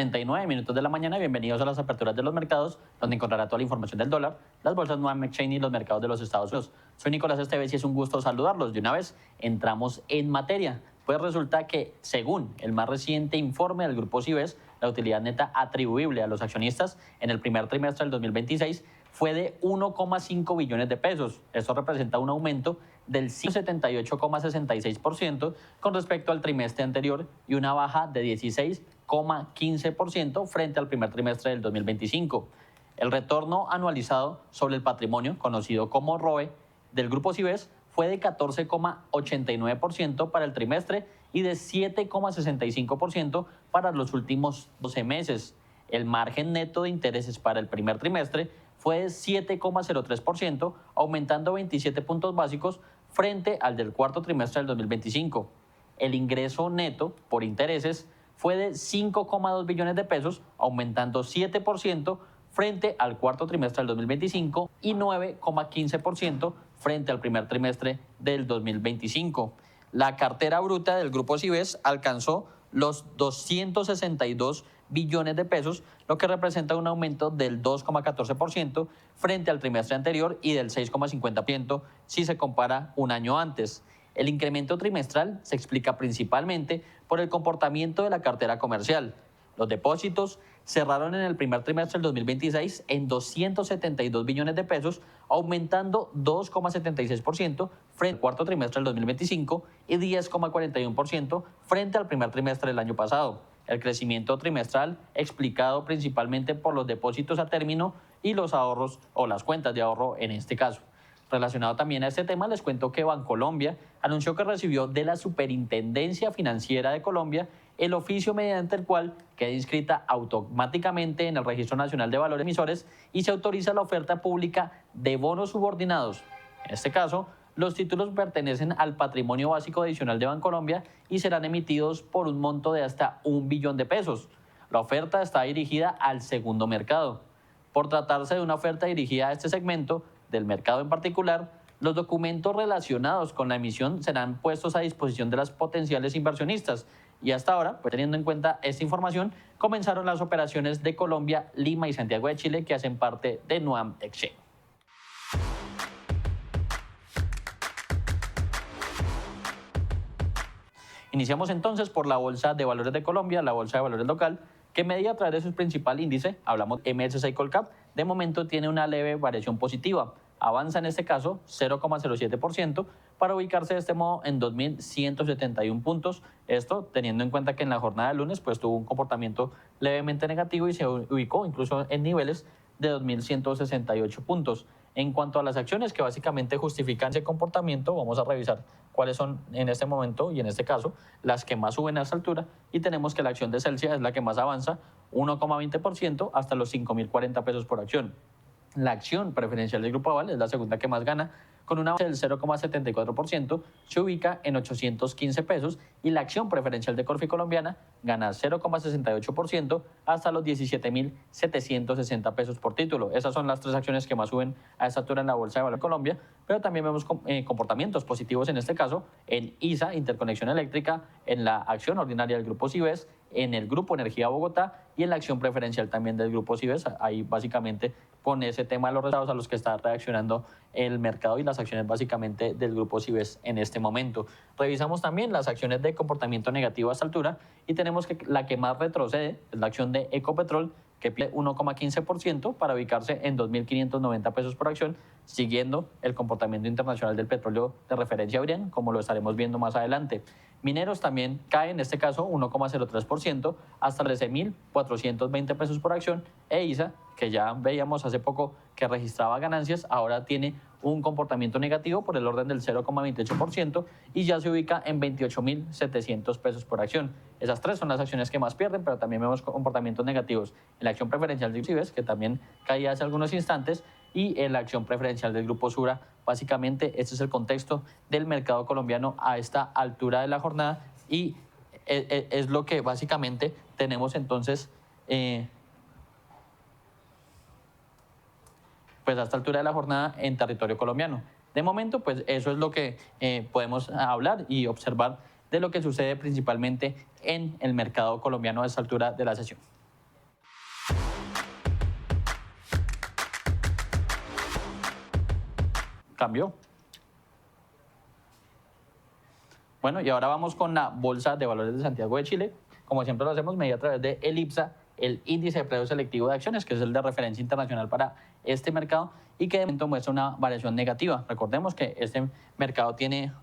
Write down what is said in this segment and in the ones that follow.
7:39 de la mañana. Bienvenidos a las aperturas de los mercados, donde encontrará toda la información del dólar, las bolsas Nuam Exchange y los mercados de los Estados Unidos. Soy Nicolás Esteves y es un gusto saludarlos. De una vez entramos en materia. Pues resulta que, según el más reciente informe del Grupo Cibes, la utilidad neta atribuible a los accionistas en el primer trimestre del 2026 fue de 1,5 billones de pesos. Esto representa un aumento del 78,66% con respecto al trimestre anterior y una baja de 16,15% frente al primer trimestre del 2025. El retorno anualizado sobre el patrimonio, conocido como ROE, del Grupo Cibes fue de 14,89% para el trimestre y de 7,65% para los últimos 12 meses. El margen neto de intereses para el primer trimestre fue de 7,03%, aumentando 27 puntos básicos frente al del cuarto trimestre del 2025. El ingreso neto por intereses fue de 5,2 billones de pesos, aumentando 7% frente al cuarto trimestre del 2025 y 9,15% frente al primer trimestre del 2025. La cartera bruta del Grupo Cibes alcanzó los 262 billones de pesos, lo que representa un aumento del 2,14% frente al trimestre anterior y del 6,50% si se compara un año antes. El incremento trimestral se explica principalmente por el comportamiento de la cartera comercial. Los depósitos cerraron en el primer trimestre del 2026 en 272 billones de pesos, aumentando 2,76% frente al cuarto trimestre del 2025 y 10,41% frente al primer trimestre del año pasado. El crecimiento trimestral explicado principalmente por los depósitos a término y los ahorros o las cuentas de ahorro en este caso. Relacionado también a este tema, les cuento que Bancolombia anunció que recibió de la Superintendencia Financiera de Colombia el oficio mediante el cual queda inscrita automáticamente en el Registro Nacional de Valores Emisores y se autoriza la oferta pública de bonos subordinados. En este caso, los títulos pertenecen al patrimonio básico adicional de Bancolombia y serán emitidos por un monto de hasta 1 billón de pesos. La oferta está dirigida al segundo mercado. Por tratarse de una oferta dirigida a este segmento del mercado en particular, los documentos relacionados con la emisión serán puestos a disposición de las potenciales inversionistas. Y hasta ahora, pues teniendo en cuenta esta información, comenzaron las operaciones de Colombia, Lima y Santiago de Chile, que hacen parte de Nuam Exchange. Iniciamos entonces por la Bolsa de Valores de Colombia, la Bolsa de Valores local, que medía a través de su principal índice, hablamos de MSCI Colcap, de momento tiene una leve variación positiva. Avanza en este caso 0,07% para ubicarse de este modo en 2.171 puntos. Esto teniendo en cuenta que en la jornada de lunes pues tuvo un comportamiento levemente negativo y se ubicó incluso en niveles de 2.168 puntos. En cuanto a las acciones que básicamente justifican ese comportamiento, vamos a revisar cuáles son en este momento y en este caso las que más suben a esta altura y tenemos que la acción de Celsia es la que más avanza, 1,20% hasta los 5.040 pesos por acción. La acción preferencial del Grupo Aval es la segunda que más gana, con una base del 0,74%, se ubica en 815 pesos y la acción preferencial de Corfi Colombiana gana 0,68% hasta los 17.760 pesos por título. Esas son las tres acciones que más suben a esta altura en la Bolsa de Valores de Colombia, pero también vemos comportamientos positivos en este caso en ISA, Interconexión Eléctrica, en la acción ordinaria del Grupo Cibes, en el Grupo Energía Bogotá y en la acción preferencial también del Grupo Cibes. Ahí básicamente con ese tema de los resultados a los que está reaccionando el mercado y las acciones básicamente del Grupo Cibes en este momento. Revisamos también las acciones de comportamiento negativo a esta altura y tenemos que la que más retrocede es la acción de Ecopetrol, que pierde 1,15% para ubicarse en 2.590 pesos por acción, siguiendo el comportamiento internacional del petróleo de referencia Brent, como lo estaremos viendo más adelante. Mineros también cae, en este caso 1,03% hasta 13.420 pesos por acción, e ISA, que ya veíamos hace poco que registraba ganancias, ahora tiene un comportamiento negativo por el orden del 0,28% y ya se ubica en 28.700 pesos por acción. Esas tres son las acciones que más pierden, pero también vemos comportamientos negativos en la acción preferencial de Cibes, que también caía hace algunos instantes, y en la acción preferencial del Grupo Sura. Básicamente, este es el contexto del mercado colombiano a esta altura de la jornada y es lo que básicamente tenemos entonces pues a esta altura de la jornada en territorio colombiano. De momento, pues eso es lo que podemos hablar y observar de lo que sucede principalmente en el mercado colombiano a esta altura de la sesión. cambió. Bueno, y ahora vamos con la Bolsa de Valores de Santiago de Chile. Como siempre lo hacemos, medida a través de el IPSA, el índice de precio selectivo de acciones, que es el de referencia internacional para este mercado y que de momento muestra una variación negativa. Recordemos que este mercado tiene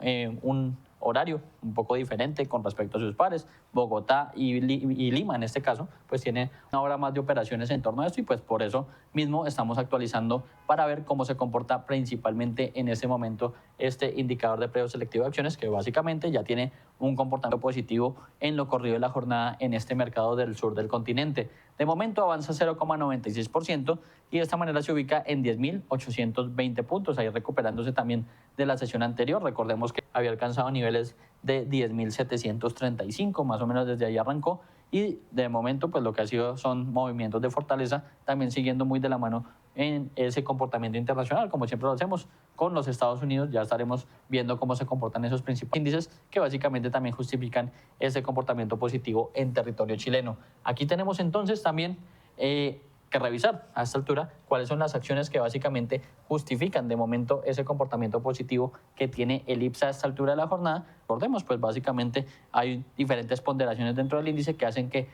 un horario un poco diferente con respecto a sus pares. Bogotá y Lima, en este caso, pues tiene una hora más de operaciones en torno a esto y pues por eso mismo estamos actualizando para ver cómo se comporta principalmente en este momento este indicador de precio selectivo de acciones, que básicamente ya tiene un comportamiento positivo en lo corrido de la jornada en este mercado del sur del continente. De momento avanza 0,96% y de esta manera se ubica en 10.820 puntos, ahí recuperándose también de la sesión anterior. Recordemos que había alcanzado niveles de 10.735, más o menos desde ahí arrancó, y de momento pues lo que ha sido son movimientos de fortaleza, también siguiendo muy de la mano en ese comportamiento internacional, como siempre lo hacemos con los Estados Unidos. Ya estaremos viendo cómo se comportan esos principales índices que básicamente también justifican ese comportamiento positivo en territorio chileno. Aquí tenemos entonces también que revisar a esta altura cuáles son las acciones que básicamente justifican de momento ese comportamiento positivo que tiene el IPSA a esta altura de la jornada. Recordemos, pues básicamente hay diferentes ponderaciones dentro del índice que hacen que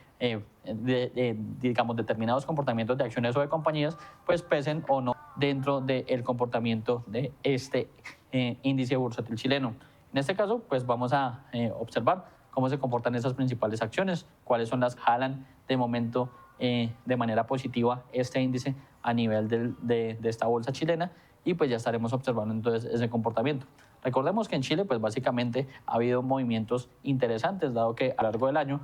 digamos, determinados comportamientos de acciones o de compañías pues pesen o no dentro del comportamiento de este índice bursátil chileno. En este caso, pues vamos a observar cómo se comportan esas principales acciones, cuáles son las que jalan de momento de manera positiva este índice a nivel de esta bolsa chilena, y pues ya estaremos observando entonces ese comportamiento. Recordemos que en Chile pues básicamente ha habido movimientos interesantes, dado que a lo largo del año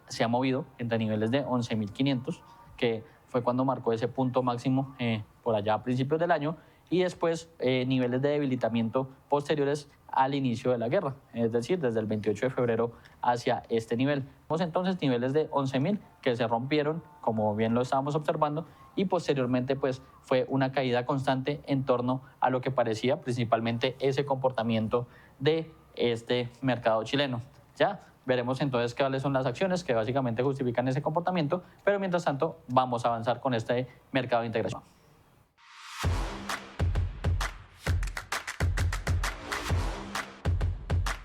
se ha movido entre niveles de 11.500, que fue cuando marcó ese punto máximo por allá a principios del año, y después niveles de debilitamiento posteriores al inicio de la guerra, es decir, desde el 28 de febrero hacia este nivel. Tenemos entonces niveles de 11.000 que se rompieron, como bien lo estábamos observando, y posteriormente pues fue una caída constante en torno a lo que parecía principalmente ese comportamiento de este mercado chileno. Ya veremos entonces cuáles son las acciones que básicamente justifican ese comportamiento, pero mientras tanto vamos a avanzar con este mercado de integración.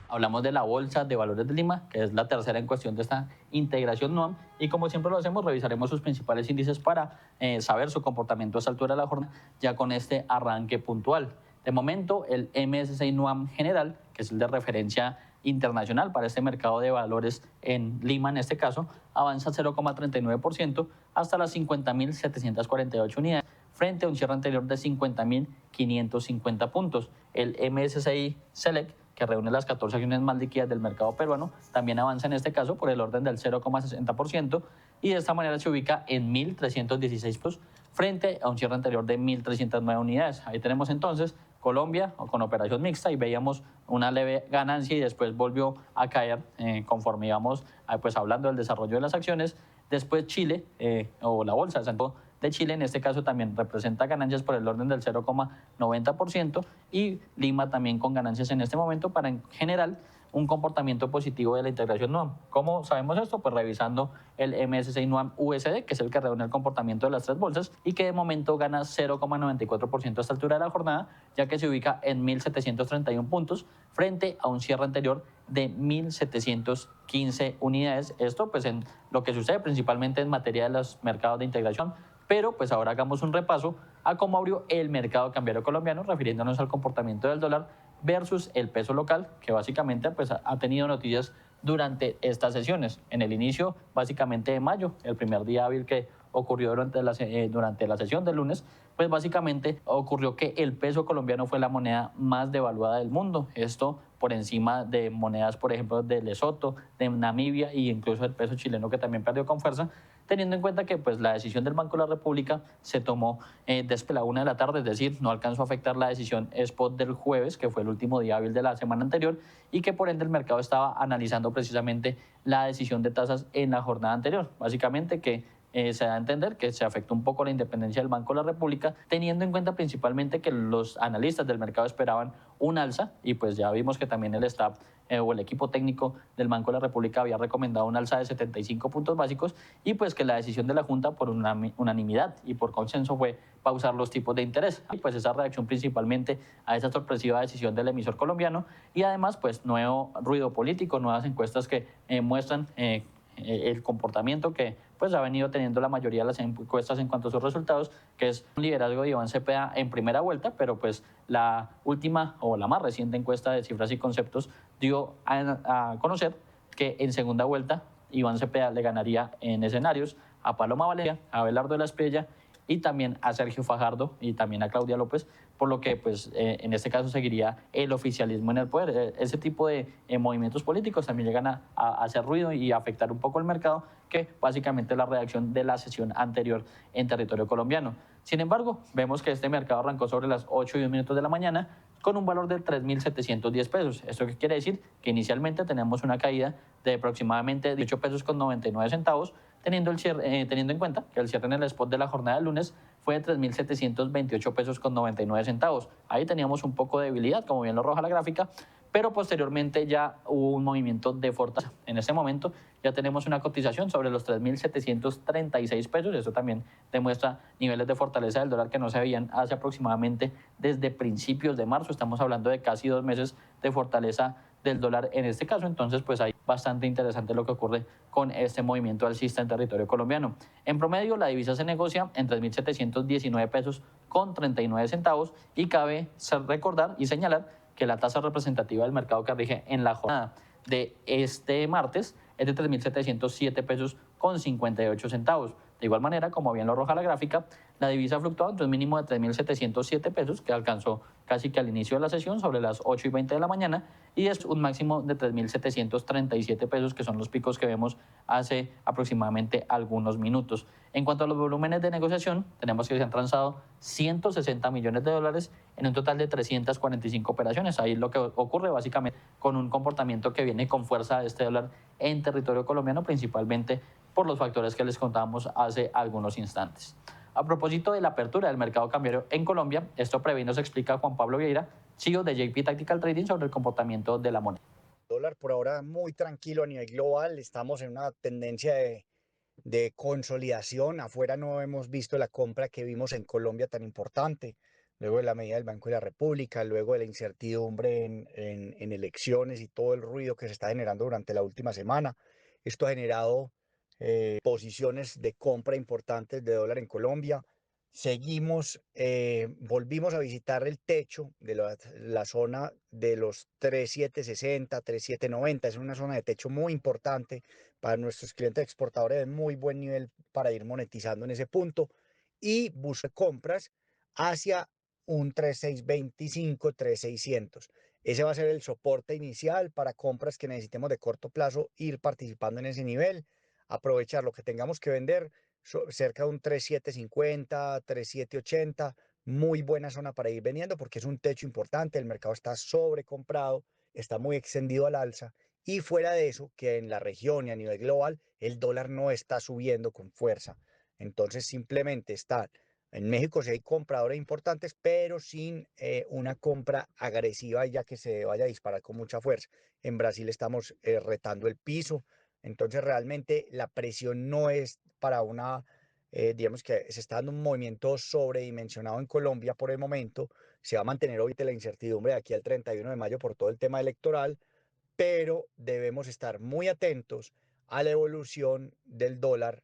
Hablamos de la Bolsa de Valores de Lima, que es la tercera en cuestión de esta integración NUAM, y como siempre lo hacemos, revisaremos sus principales índices para saber su comportamiento a esta altura de la jornada, ya con este arranque puntual. De momento, el MSCI NUAM general, que es el de referencia internacional para este mercado de valores en Lima, en este caso, avanza 0,39% hasta las 50.748 unidades, frente a un cierre anterior de 50.550 puntos. El MSCI Select, que reúne las 14 acciones más líquidas del mercado peruano, también avanza en este caso por el orden del 0,60% y de esta manera se ubica en 1.316 puntos frente a un cierre anterior de 1.309 unidades. Ahí tenemos entonces Colombia con operación mixta y veíamos una leve ganancia y después volvió a caer conforme íbamos pues hablando del desarrollo de las acciones. Después Chile o la Bolsa de Santiago de Chile en este caso también representa ganancias por el orden del 0,90% y Lima también con ganancias en este momento para en general un comportamiento positivo de la integración NUAM. ¿Cómo sabemos esto? Pues revisando el MSCI NUAM USD, que es el que reúne el comportamiento de las tres bolsas y que de momento gana 0,94% a esta altura de la jornada, ya que se ubica en 1.731 puntos frente a un cierre anterior de 1.715 unidades. Esto pues en lo que sucede principalmente en materia de los mercados de integración. Pero pues ahora hagamos un repaso a cómo abrió el mercado cambiario colombiano, refiriéndonos al comportamiento del dólar versus el peso local, que básicamente pues ha tenido noticias durante estas sesiones. En el inicio básicamente de mayo, el primer día hábil que ocurrió durante la sesión del lunes, pues básicamente ocurrió que el peso colombiano fue la moneda más devaluada del mundo. Esto por encima de monedas, por ejemplo, de Lesoto, de Namibia e incluso el peso chileno, que también perdió con fuerza, teniendo en cuenta que pues, la decisión del Banco de la República se tomó después de la 1 de la tarde, es decir, no alcanzó a afectar la decisión spot del jueves, que fue el último día hábil de la semana anterior, y que por ende el mercado estaba analizando precisamente la decisión de tasas en la jornada anterior. Básicamente que se da a entender que se afectó un poco la independencia del Banco de la República, teniendo en cuenta principalmente que los analistas del mercado esperaban un alza y pues ya vimos que también el staff o el equipo técnico del Banco de la República había recomendado un alza de 75 puntos básicos y pues que la decisión de la Junta por unanimidad y por consenso fue pausar los tipos de interés. Y pues esa reacción principalmente a esa sorpresiva decisión del emisor colombiano y además pues nuevo ruido político, nuevas encuestas que muestran el comportamiento que pues ha venido teniendo la mayoría de las encuestas en cuanto a sus resultados, que es un liderazgo de Iván Cepeda en primera vuelta, pero pues la última o la más reciente encuesta de Cifras y Conceptos dio a conocer que en segunda vuelta Iván Cepeda le ganaría en escenarios a Paloma Valeria, a Abelardo de la Espriella y también a Sergio Fajardo y también a Claudia López, por lo que pues en este caso seguiría el oficialismo en el poder. Ese tipo de movimientos políticos también llegan a hacer ruido y a afectar un poco el mercado, que básicamente es la reacción de la sesión anterior en territorio colombiano. Sin embargo, vemos que este mercado arrancó sobre las 8:01 de la mañana con un valor de 3.710 pesos. ¿Esto qué quiere decir? Que inicialmente tenemos una caída de aproximadamente 18 pesos con 99 centavos, teniendo en cuenta que el cierre en el spot de la jornada del lunes fue de 3.728 pesos con 99 centavos. Ahí teníamos un poco de debilidad, como bien lo arroja la gráfica, pero posteriormente ya hubo un movimiento de fortaleza. En este momento ya tenemos una cotización sobre los 3.736 pesos. Eso también demuestra niveles de fortaleza del dólar que no se veían hace aproximadamente desde principios de marzo. Estamos hablando de casi 2 meses de fortaleza del dólar en este caso. Entonces, pues hay bastante interesante lo que ocurre con este movimiento alcista en territorio colombiano. En promedio, la divisa se negocia en 3.719 pesos con 39 centavos y cabe recordar y señalar que la tasa representativa del mercado que rige en la jornada de este martes es de 3.707 pesos con 58 centavos. De igual manera, como bien lo arroja la gráfica, la divisa ha fluctuado entre un mínimo de 3.707 pesos, que alcanzó casi que al inicio de la sesión, sobre las 8:20 de la mañana, y es un máximo de 3.737 pesos, que son los picos que vemos hace aproximadamente algunos minutos. En cuanto a los volúmenes de negociación, tenemos que se han transado 160 millones de dólares en un total de 345 operaciones. Ahí lo que ocurre básicamente con un comportamiento que viene con fuerza de este dólar en territorio colombiano, principalmente por los factores que les contábamos hace algunos instantes. A propósito de la apertura del mercado cambiario en Colombia, esto prevé y nos explica Juan Pablo Vieira, CEO de JP Tactical Trading, sobre el comportamiento de la moneda. El dólar por ahora muy tranquilo a nivel global, estamos en una tendencia de consolidación. Afuera no hemos visto la compra que vimos en Colombia tan importante, luego de la medida del Banco de la República, luego de la incertidumbre en elecciones y todo el ruido que se está generando durante la última semana. Esto ha generado posiciones de compra importantes de dólar en Colombia. Volvimos a visitar el techo de la zona de los 3.760, 3.790. Es una zona de techo muy importante para nuestros clientes exportadores, de muy buen nivel para ir monetizando en ese punto y buscar compras hacia un 3.625, 3.600. Ese va a ser el soporte inicial para compras que necesitemos de corto plazo, ir participando en ese nivel, aprovechar lo que tengamos que vender cerca de un 3.750, 3.780, muy buena zona para ir vendiendo porque es un techo importante, el mercado está sobrecomprado, está muy extendido al alza y fuera de eso, que en la región y a nivel global el dólar no está subiendo con fuerza. Entonces simplemente está, en México sí hay compradores importantes, pero sin una compra agresiva ya que se vaya a disparar con mucha fuerza. En Brasil estamos retando el piso, entonces realmente la presión no es para digamos que se está dando un movimiento sobredimensionado en Colombia por el momento. Se va a mantener ahorita la incertidumbre de aquí al 31 de mayo por todo el tema electoral, pero debemos estar muy atentos a la evolución del dólar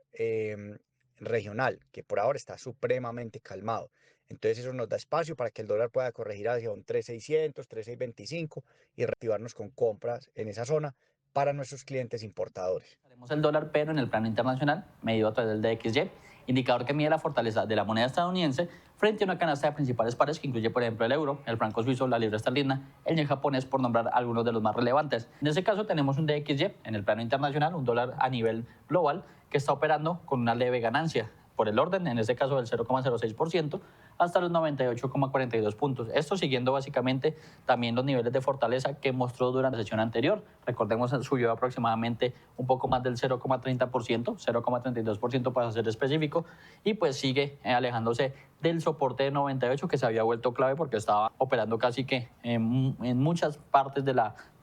regional, que por ahora está supremamente calmado. Entonces eso nos da espacio para que el dólar pueda corregir hacia un 3.600, 3.625 y reactivarnos con compras en esa zona para nuestros clientes importadores. Tenemos el dólar, pero en el plano internacional, medido a través del DXY, indicador que mide la fortaleza de la moneda estadounidense frente a una canasta de principales pares que incluye, por ejemplo, el euro, el franco suizo, la libra esterlina, el yen japonés, por nombrar algunos de los más relevantes. En este caso tenemos un DXY en el plano internacional, un dólar a nivel global, que está operando con una leve ganancia por el orden, en este caso del 0,06%, hasta los 98,42 puntos. Esto siguiendo básicamente también los niveles de fortaleza que mostró durante la sesión anterior. Recordemos, subió aproximadamente un poco más del 0,30%, 0,32% para ser específico, y pues sigue alejándose del soporte de 98 que se había vuelto clave porque estaba operando casi que en muchas partes de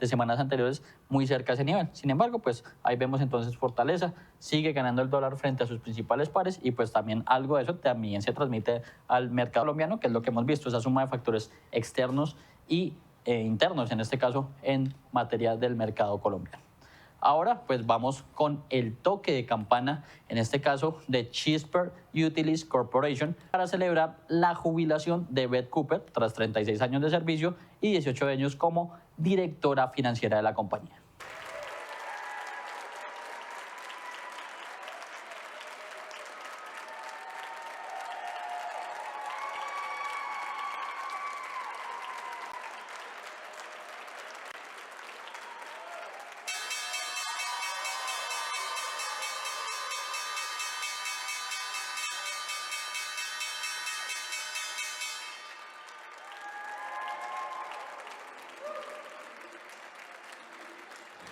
semanas anteriores muy cerca de ese nivel. Sin embargo, pues ahí vemos entonces fortaleza, sigue ganando el dólar frente a sus principales pares y pues también algo de eso también se transmite al mercado colombiano, que es lo que hemos visto, esa suma de factores externos y internos, en este caso en materia del mercado colombiano. Ahora pues vamos con el toque de campana, en este caso de Chisper Utilities Corporation, para celebrar la jubilación de Beth Cooper tras 36 años de servicio y 18 años como directora financiera de la compañía.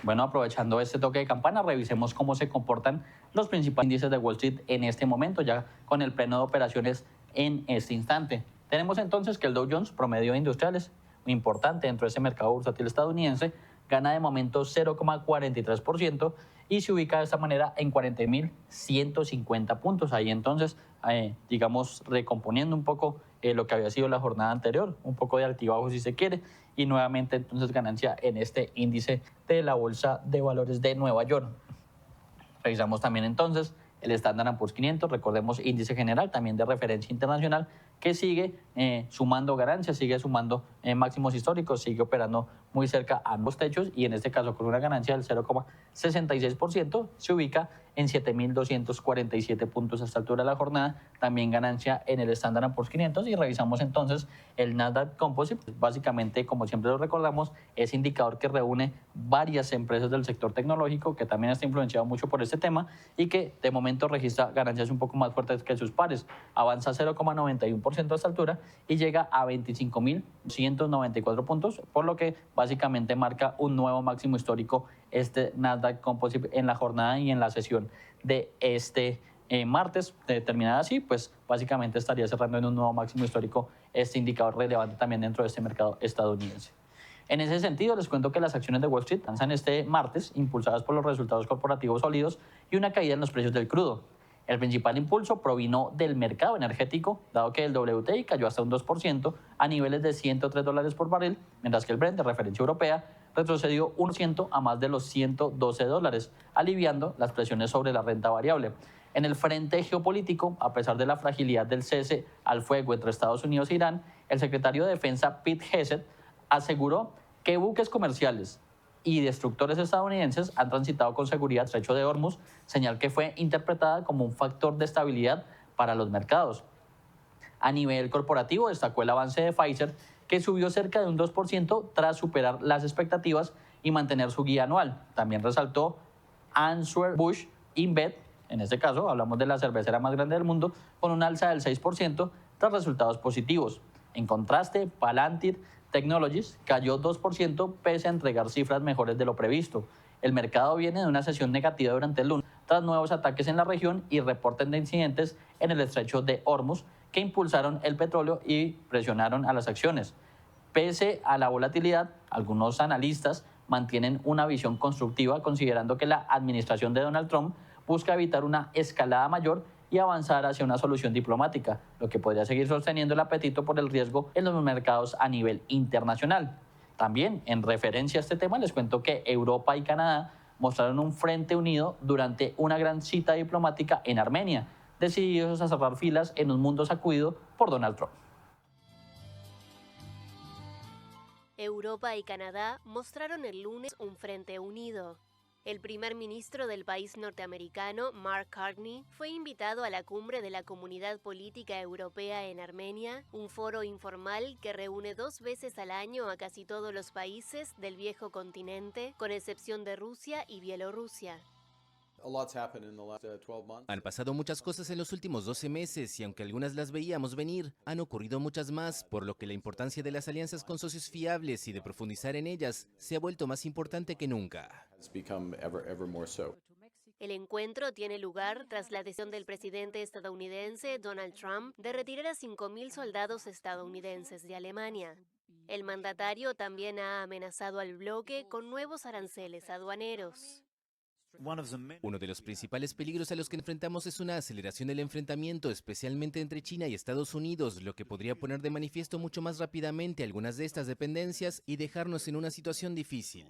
Bueno, aprovechando este toque de campana, revisemos cómo se comportan los principales índices de Wall Street en este momento, ya con el pleno de operaciones en este instante. Tenemos entonces que el Dow Jones, promedio de industriales, muy importante dentro de ese mercado bursátil estadounidense, gana de momento 0,43% y se ubica de esta manera en 40.150 puntos. Ahí entonces, digamos, recomponiendo un poco lo que había sido la jornada anterior, un poco de altibajo si se quiere, y nuevamente entonces ganancia en este índice de la Bolsa de Valores de Nueva York. Revisamos también entonces el Standard & Poor's 500, recordemos índice general también de referencia internacional, que sigue sumando ganancias, sigue sumando máximos históricos, sigue operando muy cerca a ambos techos y en este caso con una ganancia del 0,66% se ubica en 7.247 puntos a esta altura de la jornada, también ganancia en el Standard & Poor's 500 y revisamos entonces el Nasdaq Composite, básicamente como siempre lo recordamos, es indicador que reúne varias empresas del sector tecnológico que también está influenciado mucho por este tema y que de momento registra ganancias un poco más fuertes que sus pares, avanza 0,91% a esta altura y llega a 25.194 puntos, por lo que básicamente marca un nuevo máximo histórico este Nasdaq Composite en la jornada y en la sesión de este martes. Terminada así, pues básicamente estaría cerrando en un nuevo máximo histórico este indicador relevante también dentro de este mercado estadounidense. En ese sentido, les cuento que las acciones de Wall Street avanzan este martes, impulsadas por los resultados corporativos sólidos y una caída en los precios del crudo. El principal impulso provino del mercado energético, dado que el WTI cayó hasta un 2% a niveles de $103 por barril, mientras que el Brent de referencia europea retrocedió 1% a más de los $112, aliviando las presiones sobre la renta variable. En el frente geopolítico, a pesar de la fragilidad del cese al fuego entre Estados Unidos e Irán, el secretario de Defensa Pete Hegseth aseguró que buques comerciales y destructores estadounidenses han transitado con seguridad el Estrecho de Hormuz, señal que fue interpretada como un factor de estabilidad para los mercados. A nivel corporativo, destacó el avance de Pfizer, que subió cerca de un 2% tras superar las expectativas y mantener su guía anual. También resaltó Anheuser-Busch InBev, en este caso hablamos de la cervecera más grande del mundo, con un alza del 6% tras resultados positivos. En contraste, Palantir Technologies cayó 2% pese a entregar cifras mejores de lo previsto. El mercado viene de una sesión negativa durante el lunes tras nuevos ataques en la región y reportes de incidentes en el estrecho de Hormuz que impulsaron el petróleo y presionaron a las acciones. Pese a la volatilidad, algunos analistas mantienen una visión constructiva considerando que la administración de Donald Trump busca evitar una escalada mayor y avanzar hacia una solución diplomática, lo que podría seguir sosteniendo el apetito por el riesgo en los mercados a nivel internacional. También, en referencia a este tema, les cuento que Europa y Canadá mostraron un frente unido durante una gran cita diplomática en Armenia, decididos a cerrar filas en un mundo sacudido por Donald Trump. Europa y Canadá mostraron el lunes un frente unido. El primer ministro del país norteamericano, Mark Carney, fue invitado a la cumbre de la Comunidad Política Europea en Armenia, un foro informal que reúne 2 veces al año a casi todos los países del viejo continente, con excepción de Rusia y Bielorrusia. Han pasado muchas cosas en los últimos 12 meses y aunque algunas las veíamos venir, han ocurrido muchas más, por lo que la importancia de las alianzas con socios fiables y de profundizar en ellas se ha vuelto más importante que nunca. El encuentro tiene lugar tras la decisión del presidente estadounidense Donald Trump de retirar a 5.000 soldados estadounidenses de Alemania. El mandatario también ha amenazado al bloque con nuevos aranceles aduaneros. Uno de los principales peligros a los que enfrentamos es una aceleración del enfrentamiento, especialmente entre China y Estados Unidos, lo que podría poner de manifiesto mucho más rápidamente algunas de estas dependencias y dejarnos en una situación difícil.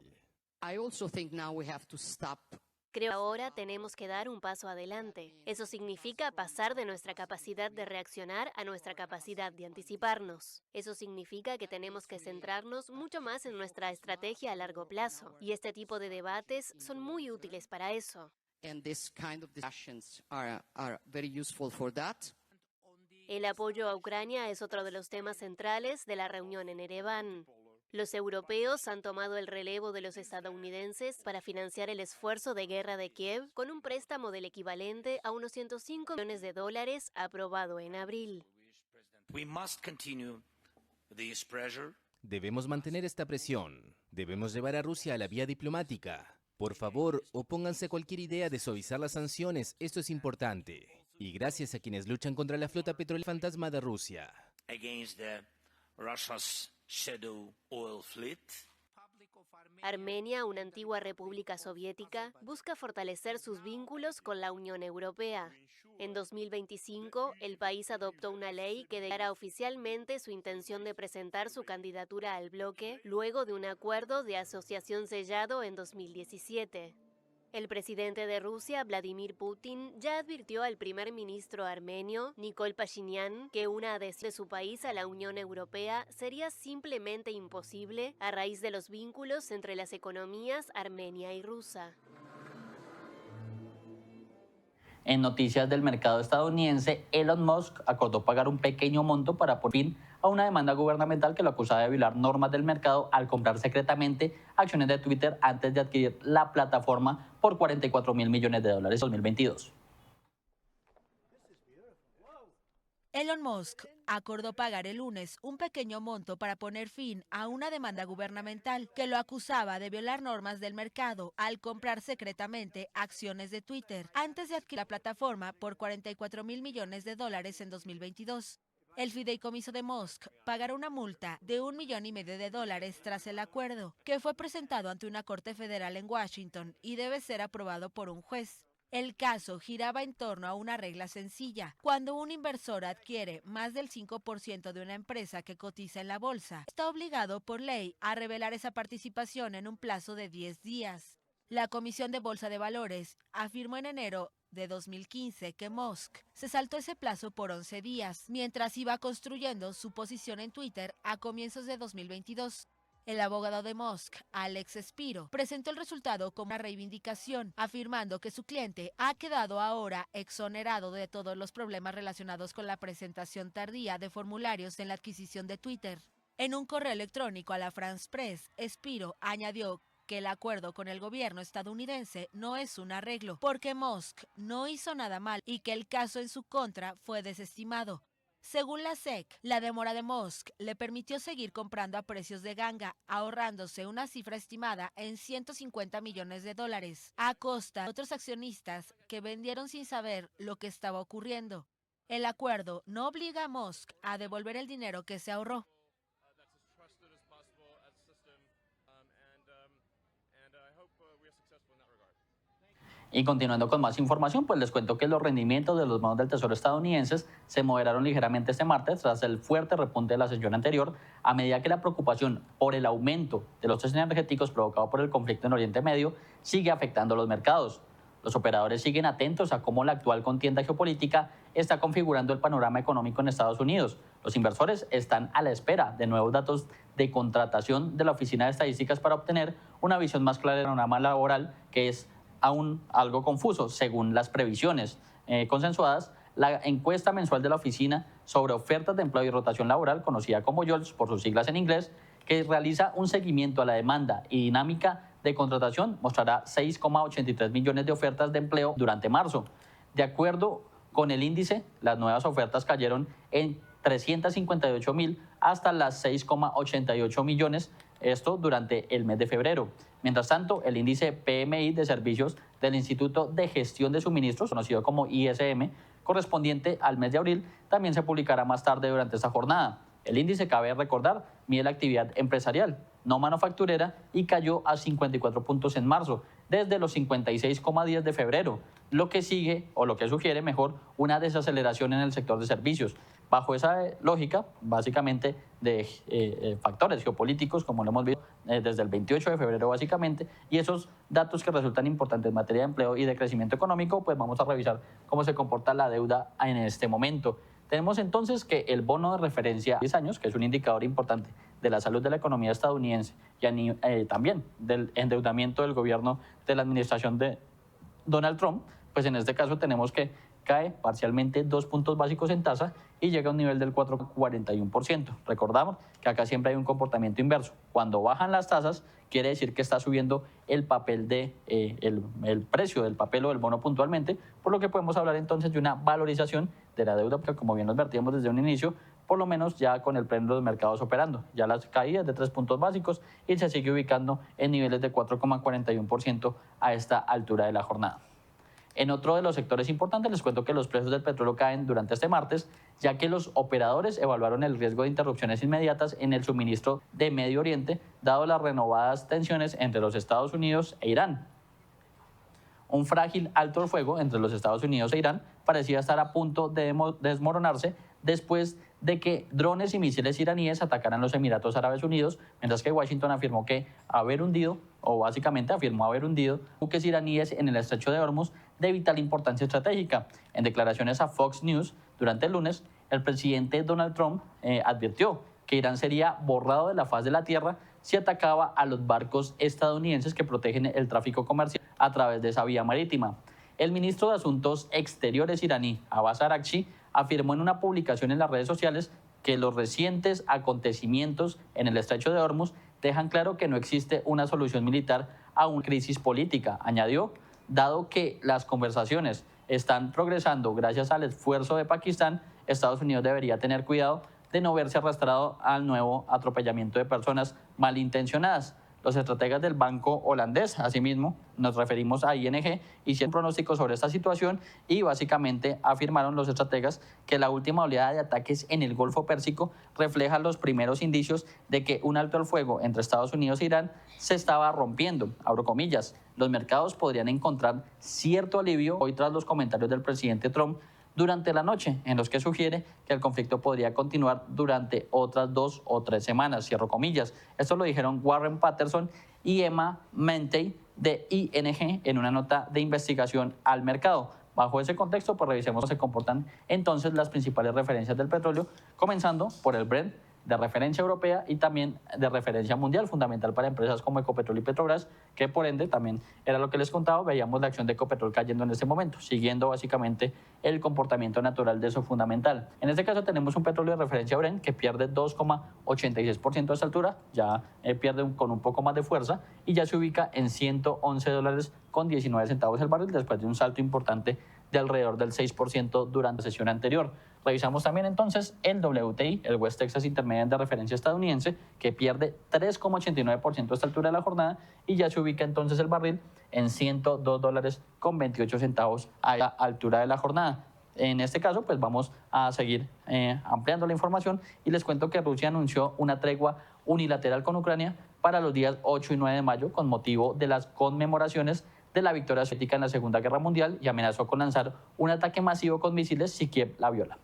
Creo que ahora tenemos que dar un paso adelante. Eso significa pasar de nuestra capacidad de reaccionar a nuestra capacidad de anticiparnos. Eso significa que tenemos que centrarnos mucho más en nuestra estrategia a largo plazo. Y este tipo de debates son muy útiles para eso. El apoyo a Ucrania es otro de los temas centrales de la reunión en Ereván. Los europeos han tomado el relevo de los estadounidenses para financiar el esfuerzo de guerra de Kiev con un préstamo del equivalente a unos $105 millones aprobado en abril. Debemos mantener esta presión. Debemos llevar a Rusia a la vía diplomática. Por favor, opónganse a cualquier idea de suavizar las sanciones. Esto es importante. Y gracias a quienes luchan contra la flota petrolera fantasma de Rusia. Armenia, una antigua república soviética, busca fortalecer sus vínculos con la Unión Europea. En 2025, el país adoptó una ley que declara oficialmente su intención de presentar su candidatura al bloque luego de un acuerdo de asociación sellado en 2017. El presidente de Rusia, Vladimir Putin, ya advirtió al primer ministro armenio, Nikol Pashinyan, que una adhesión de su país a la Unión Europea sería simplemente imposible a raíz de los vínculos entre las economías armenia y rusa. En noticias del mercado estadounidense, Elon Musk acordó pagar un pequeño monto para poner fin a una demanda gubernamental que lo acusaba de violar normas del mercado al comprar secretamente acciones de Twitter antes de adquirir la plataforma por $44.000 millones en 2022. Elon Musk acordó pagar el lunes un pequeño monto para poner fin a una demanda gubernamental que lo acusaba de violar normas del mercado al comprar secretamente acciones de Twitter antes de adquirir la plataforma por $44.000 millones en 2022. El fideicomiso de Musk pagará una multa de $1,5 millones tras el acuerdo, que fue presentado ante una corte federal en Washington y debe ser aprobado por un juez. El caso giraba en torno a una regla sencilla. Cuando un inversor adquiere más del 5% de una empresa que cotiza en la bolsa, está obligado por ley a revelar esa participación en un plazo de 10 días. La Comisión de Bolsa de Valores afirmó en enero de 2015 que Musk se saltó ese plazo por 11 días, mientras iba construyendo su posición en Twitter a comienzos de 2022. El abogado de Musk, Alex Spiro, presentó el resultado como una reivindicación, afirmando que su cliente ha quedado ahora exonerado de todos los problemas relacionados con la presentación tardía de formularios en la adquisición de Twitter. En un correo electrónico a la France Press, Spiro añadió que el acuerdo con el gobierno estadounidense no es un arreglo, porque Musk no hizo nada mal y que el caso en su contra fue desestimado. Según la SEC, la demora de Musk le permitió seguir comprando a precios de ganga, ahorrándose una cifra estimada en $150 millones, a costa de otros accionistas que vendieron sin saber lo que estaba ocurriendo. El acuerdo no obliga a Musk a devolver el dinero que se ahorró. Y continuando con más información, pues les cuento que los rendimientos de los bonos del Tesoro estadounidenses se moderaron ligeramente este martes tras el fuerte repunte de la sesión anterior, a medida que la preocupación por el aumento de los precios energéticos provocado por el conflicto en Oriente Medio sigue afectando a los mercados. Los operadores siguen atentos a cómo la actual contienda geopolítica está configurando el panorama económico en Estados Unidos. Los inversores están a la espera de nuevos datos de contratación de la Oficina de Estadísticas para obtener una visión más clara del panorama laboral, que es aún algo confuso. Según las previsiones consensuadas, la encuesta mensual de la oficina sobre ofertas de empleo y rotación laboral, conocida como JOLTS por sus siglas en inglés, que realiza un seguimiento a la demanda y dinámica de contratación mostrará 6,83 millones de ofertas de empleo durante marzo. De acuerdo con el índice, las nuevas ofertas cayeron en 358.000 hasta las 6,88 millones, esto durante el mes de febrero. Mientras tanto, el índice PMI de servicios del Instituto de Gestión de Suministros, conocido como ISM, correspondiente al mes de abril, también se publicará más tarde durante esta jornada. El índice, cabe recordar, mide la actividad empresarial, no manufacturera, y cayó a 54 puntos en marzo, desde los 56,10 de febrero, lo que sigue, o lo que sugiere mejor, una desaceleración en el sector de servicios. Bajo esa lógica, básicamente, de factores geopolíticos, como lo hemos visto desde el 28 de febrero, básicamente, y esos datos que resultan importantes en materia de empleo y de crecimiento económico, pues vamos a revisar cómo se comporta la deuda en este momento. Tenemos entonces que el bono de referencia a 10 años, que es un indicador importante de la salud de la economía estadounidense y también del endeudamiento del gobierno de la administración de Donald Trump, pues en este caso tenemos que cae parcialmente 2 puntos básicos en tasa y llega a un nivel del 4,41%. Recordamos que acá siempre hay un comportamiento inverso. Cuando bajan las tasas, quiere decir que está subiendo el papel el precio del papel o del bono puntualmente, por lo que podemos hablar entonces de una valorización de la deuda, porque como bien nos advertíamos desde un inicio, por lo menos ya con el premio de los mercados operando. Ya las caídas de 3 puntos básicos y se sigue ubicando en niveles de 4,41% a esta altura de la jornada. En otro de los sectores importantes, les cuento que los precios del petróleo caen durante este martes, ya que los operadores evaluaron el riesgo de interrupciones inmediatas en el suministro de Medio Oriente, dado las renovadas tensiones entre los Estados Unidos e Irán. Un frágil alto el fuego entre los Estados Unidos e Irán parecía estar a punto de desmoronarse después de que drones y misiles iraníes atacaran los Emiratos Árabes Unidos, mientras que Washington afirmó que básicamente afirmó haber hundido buques iraníes en el estrecho de Hormuz de vital importancia estratégica. En declaraciones a Fox News durante el lunes, el presidente Donald Trump advirtió que Irán sería borrado de la faz de la tierra si atacaba a los barcos estadounidenses que protegen el tráfico comercial a través de esa vía marítima. El ministro de Asuntos Exteriores iraní, Abbas Araghchi, afirmó en una publicación en las redes sociales que los recientes acontecimientos en el estrecho de Hormuz dejan claro que no existe una solución militar a una crisis política. Añadió, dado que las conversaciones están progresando gracias al esfuerzo de Pakistán, Estados Unidos debería tener cuidado de no verse arrastrado al nuevo atropellamiento de personas malintencionadas. Los estrategas del banco holandés, asimismo, nos referimos a ING, hicieron pronósticos sobre esta situación y básicamente afirmaron los estrategas que la última oleada de ataques en el Golfo Pérsico refleja los primeros indicios de que un alto al fuego entre Estados Unidos e Irán se estaba rompiendo. Abro comillas, los mercados podrían encontrar cierto alivio hoy tras los comentarios del presidente Trump durante la noche, en los que sugiere que el conflicto podría continuar durante otras 2 o 3 semanas, cierro comillas. Esto lo dijeron Warren Patterson y Emma Mentey de ING en una nota de investigación al mercado. Bajo ese contexto, pues revisemos cómo se comportan entonces las principales referencias del petróleo, comenzando por el Brent, de referencia europea y también de referencia mundial, fundamental para empresas como Ecopetrol y Petrobras, que por ende también era lo que les contaba, veíamos la acción de Ecopetrol cayendo en este momento, siguiendo básicamente el comportamiento natural de eso fundamental. En este caso tenemos un petróleo de referencia Brent que pierde 2,86% a esta altura, ya pierde con un poco más de fuerza y ya se ubica en $111,19 el barril después de un salto importante de alrededor del 6% durante la sesión anterior. Revisamos también entonces el WTI, el West Texas Intermediate de referencia estadounidense, que pierde 3,89% a esta altura de la jornada y ya se ubica entonces el barril en $102,28 a la altura de la jornada. En este caso, pues vamos a seguir ampliando la información y les cuento que Rusia anunció una tregua unilateral con Ucrania para los días 8 y 9 de mayo con motivo de las conmemoraciones de la victoria soviética en la Segunda Guerra Mundial y amenazó con lanzar un ataque masivo con misiles si Kiev la viola.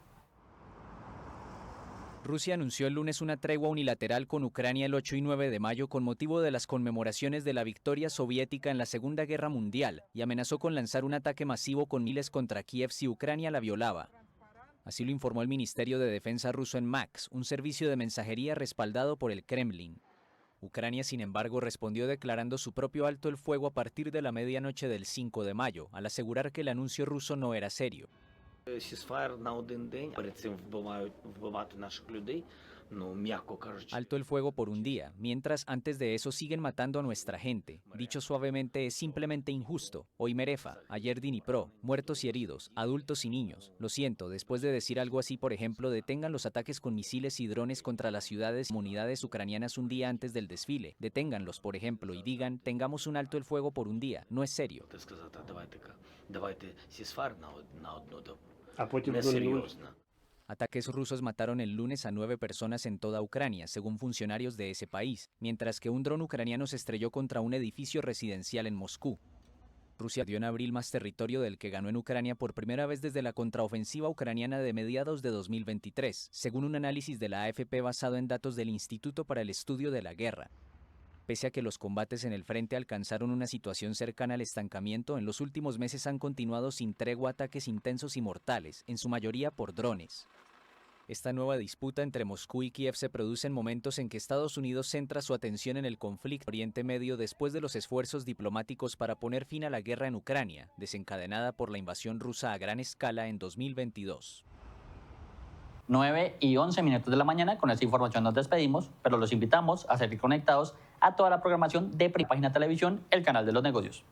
Rusia anunció el lunes una tregua unilateral con Ucrania el 8 y 9 de mayo con motivo de las conmemoraciones de la victoria soviética en la Segunda Guerra Mundial y amenazó con lanzar un ataque masivo con misiles contra Kiev si Ucrania la violaba. Así lo informó el Ministerio de Defensa ruso en MAX, un servicio de mensajería respaldado por el Kremlin. Ucrania, sin embargo, respondió declarando su propio alto el fuego a partir de la medianoche del 5 de mayo, al asegurar que el anuncio ruso no era serio. Alto el fuego por un día, mientras antes de eso siguen matando a nuestra gente. Dicho suavemente, es simplemente injusto. Hoy Merefa, ayer Dnipro, muertos y heridos, adultos y niños. Lo siento, después de decir algo así, por ejemplo, detengan los ataques con misiles y drones contra las ciudades y comunidades ucranianas un día antes del desfile. Deténganlos, por ejemplo, y digan, tengamos un alto el fuego por un día. No es serio. Ataques rusos mataron el lunes a 9 personas en toda Ucrania, según funcionarios de ese país, mientras que un dron ucraniano se estrelló contra un edificio residencial en Moscú. Rusia dio en abril más territorio del que ganó en Ucrania por primera vez desde la contraofensiva ucraniana de mediados de 2023, según un análisis de la AFP basado en datos del Instituto para el Estudio de la Guerra. Pese a que los combates en el frente alcanzaron una situación cercana al estancamiento, en los últimos meses han continuado sin tregua ataques intensos y mortales, en su mayoría por drones. Esta nueva disputa entre Moscú y Kiev se produce en momentos en que Estados Unidos centra su atención en el conflicto en Oriente Medio después de los esfuerzos diplomáticos para poner fin a la guerra en Ucrania, desencadenada por la invasión rusa a gran escala en 2022. 9:11 de la mañana, con esta información nos despedimos, pero los invitamos a seguir conectados a toda la programación de Página Televisión, el canal de los negocios.